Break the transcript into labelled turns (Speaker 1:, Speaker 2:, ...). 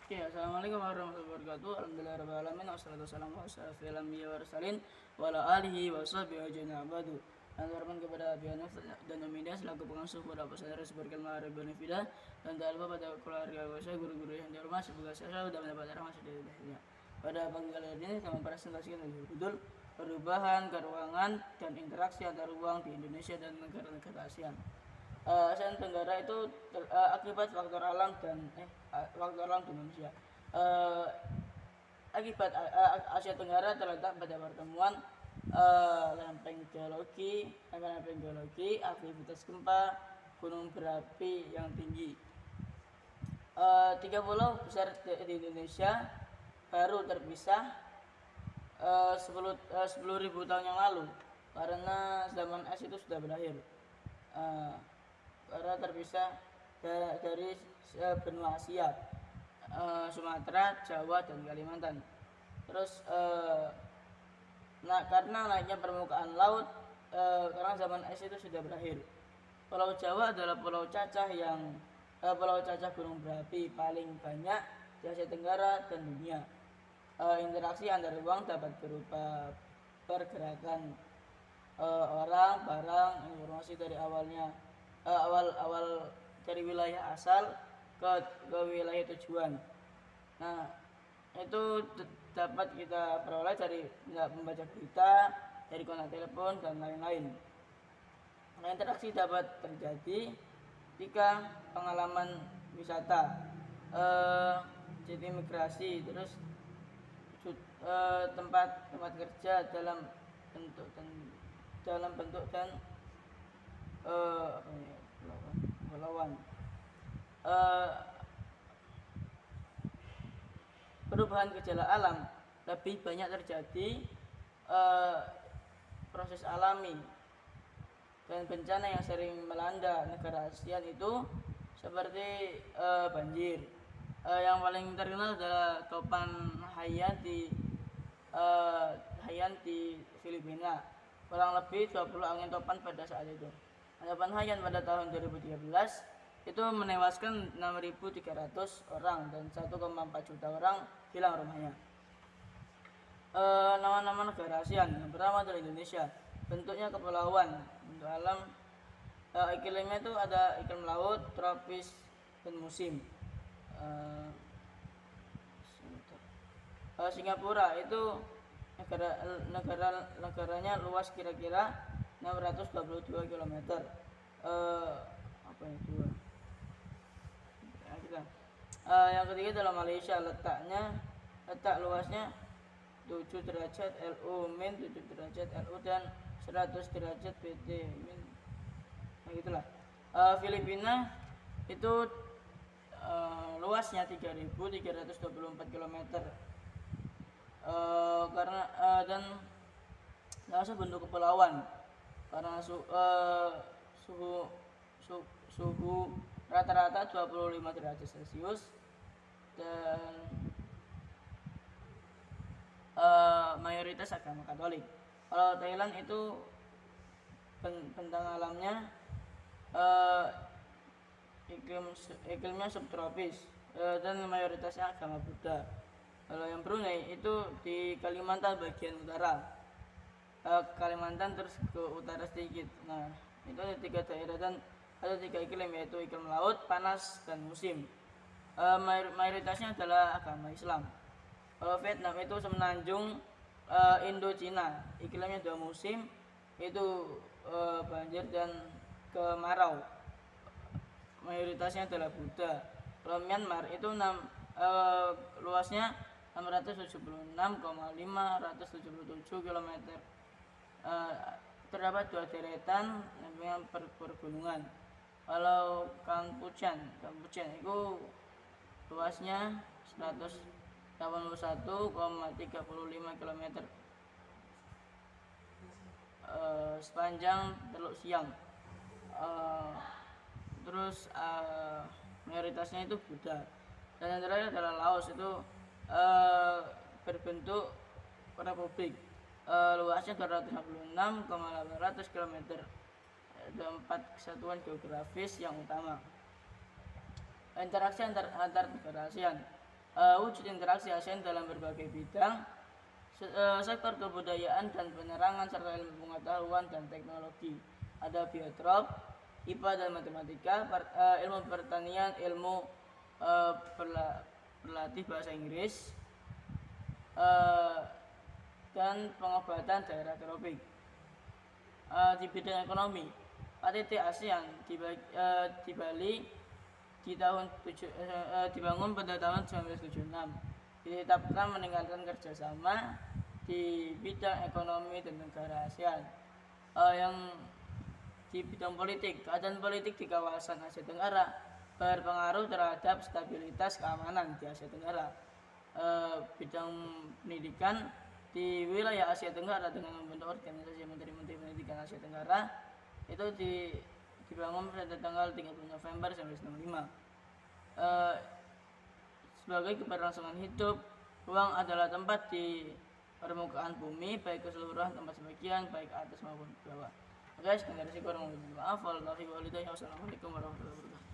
Speaker 1: Oke, assalamualaikum warahmatullahi wabarakatuh. Alhamdulillahirabbil alamin wassalatu wassalamu ala asyrofil anbiya'i wal mursalin wa ala alihi wa sahbihi ajmain abadu. Dan hormat kepada Abi Hanif dan Umidah selaku pengasuh pada pesantren Seberkal Ma'arif Bonifida, dan tak lupa pada keluarga saya, guru-guru yang dihormat, semoga saya sudah mendapat rahmat dari Allahnya. Pada pagi kali ini kami presentasikan tentang judul perubahan keruangan dan interaksi antar ruang di Indonesia dan negara-negara ASEAN. ASEAN Tenggara itu akibat faktor alam dan faktor alam di manusia. Akibat Asia Tenggara terletak pada pertemuan lempeng geologi, aktivitas gempa, gunung berapi yang tinggi. 3 pulau besar di Indonesia baru terpisah 10.000 tahun yang lalu karena zaman es itu sudah berakhir. Karena terpisah dari benua Asia, Sumatera, Jawa, dan Kalimantan. Terus karena naiknya permukaan laut, karena zaman es itu sudah berakhir. Pulau Jawa adalah pulau cacah gunung berapi paling banyak di Asia Tenggara dan dunia. Interaksi antar ruang dapat berupa pergerakan orang, barang, informasi dari awal dari wilayah asal ke wilayah tujuan. Nah, itu dapat kita peroleh dari membaca berita, dari kontak telepon, dan lain-lain. Nah, interaksi dapat terjadi jika pengalaman wisata, jadi migrasi, terus tempat kerja dalam bentuk dan melawan. Perubahan gejala alam lebih banyak terjadi proses alami dan bencana yang sering melanda negara ASEAN itu seperti banjir. Yang paling terkenal adalah topan Haiyan di Filipina. Kurang lebih 20 angin topan pada saat itu. Topan Haiyan pada tahun 2013 itu menewaskan 6.300 orang dan 1,4 juta orang hilang rumahnya. Nama-nama negara ASEAN. Yang pertama adalah Indonesia. Bentuknya kepulauan, bentuk alam. Iklimnya itu ada iklim laut, tropis, dan musim. Singapura itu negaranya luas kira-kira 622 km. Yang ketiga adalah Malaysia. Letak luasnya 7 derajat LU min 7 derajat LU dan 100 derajat BT min. Nah, gitulah. Filipina itu luasnya 3.324 km. Karena dan langsung bentuk kepulauan karena suhu rata-rata 25 derajat Celcius dan mayoritas agama Katolik. Kalau Thailand itu bentang alamnya iklimnya subtropis dan mayoritasnya agama Buddha. Kalau yang Brunei itu di Kalimantan bagian utara, Kalimantan terus ke utara sedikit. Nah, itu ada 3 daerah dan ada 3 iklim, yaitu iklim laut, panas, dan musim. Mayoritasnya adalah agama Islam. Kalau Vietnam itu semenanjung Indo-Cina, iklimnya 2 musim, itu banjir dan kemarau. Mayoritasnya adalah Buddha. Kalau Myanmar itu luasnya 676,577 km. Terdapat 2 deretan dengan pergunungan. Kalau Kampuchea itu luasnya 181,35 km. Sepanjang Teluk Siang. Terus mayoritasnya itu Buddha. Dan yang terakhir adalah Laos, itu berbentuk republik. Luasnya 256,800 km. Ada 4 kesatuan geografis yang utama. Interaksi antar negara ASEAN. wujud interaksi ASEAN dalam berbagai bidang, sektor kebudayaan dan penerangan serta ilmu pengetahuan dan teknologi. Ada biotrop, IPA dan matematika, ilmu pertanian, ilmu berlatih bahasa Inggris, dan pengobatan daerah tropik. Di bidang ekonomi, KTT ASEAN di Bali dibangun pada tahun 1976. Ditetapkan meningkatkan kerjasama di bidang ekonomi dan negara ASEAN. Yang di bidang politik, keadaan politik di kawasan Asia Tenggara berpengaruh terhadap stabilitas keamanan di Asia Tenggara. Bidang pendidikan di wilayah Asia Tenggara dengan membentuk organisasi Menteri-Menteri Pendidikan Asia Tenggara itu dibangun pada tanggal 30 November 1965. Sebagai keberlangsungan hidup, ruang adalah tempat di permukaan bumi, baik keseluruhan tempat sebagian, baik atas maupun bawah. Oke, sekian dari saya, kurang lebih maaf. Wassalamualaikum warahmatullahi wabarakatuh.